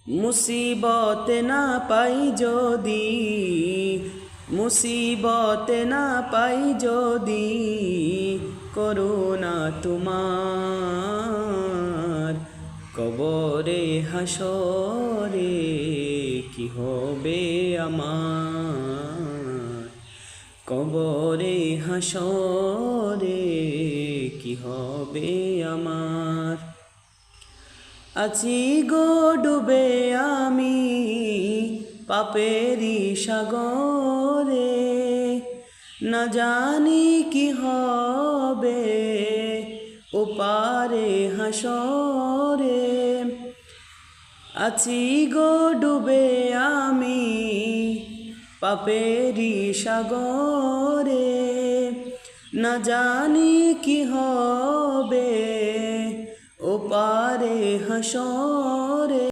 মুসিবত না পাই যদি, মুসিবত না পাই যদি, করুণা তোমার, কবরে হাসরে কি হবে আমার, কবরে হাসরে কি হবে আমার। আছি গো ডুবে আমি পাপেরি সাগরে, না জানি কি হবে ওপারে হাসরে। আছি গো ডুবে আমি পাপেরি সাগরে, না জানি কি হবে ওপারে হাসরে।